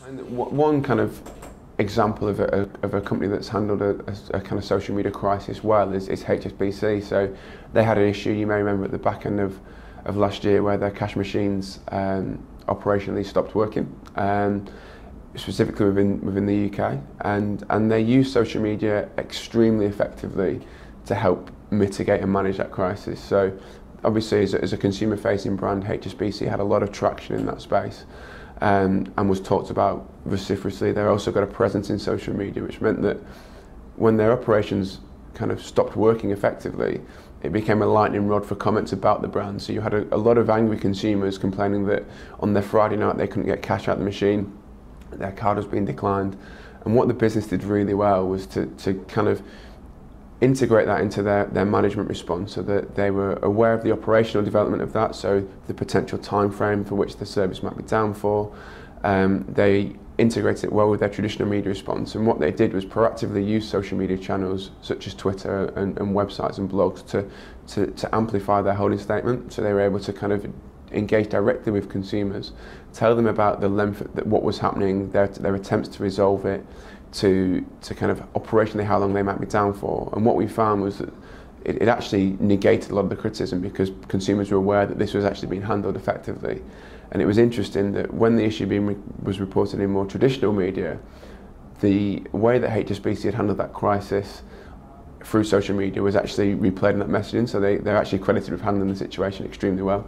And one kind of example of a company that's handled a kind of social media crisis well is HSBC. So they had an issue, you may remember, at the back end of last year where their cash machines operationally stopped working, specifically within the UK, and they used social media extremely effectively to help mitigate and manage that crisis. So obviously as a consumer facing brand, HSBC had a lot of traction in that space. And was talked about vociferously. They also got a presence in social media, which meant that when their operations kind of stopped working effectively, it became a lightning rod for comments about the brand. So you had a lot of angry consumers complaining that on their Friday night they couldn't get cash out of the machine, their card was being declined. And what the business did really well was to kind of integrate that into their management response, so that they were aware of the operational development of that, so the potential time frame for which the service might be down for. They integrated it well with their traditional media response, and what they did was proactively use social media channels such as Twitter and websites and blogs to amplify their holding statement. So they were able to kind of engage directly with consumers, tell them about the length that what was happening, their attempts to resolve it, to kind of operationally how long they might be down for. And what we found was that it actually negated a lot of the criticism, because consumers were aware that this was actually being handled effectively. And it was interesting that when the issue was reported in more traditional media, the way that HSBC had handled that crisis through social media was actually replayed in that messaging, so they're actually credited with handling the situation extremely well.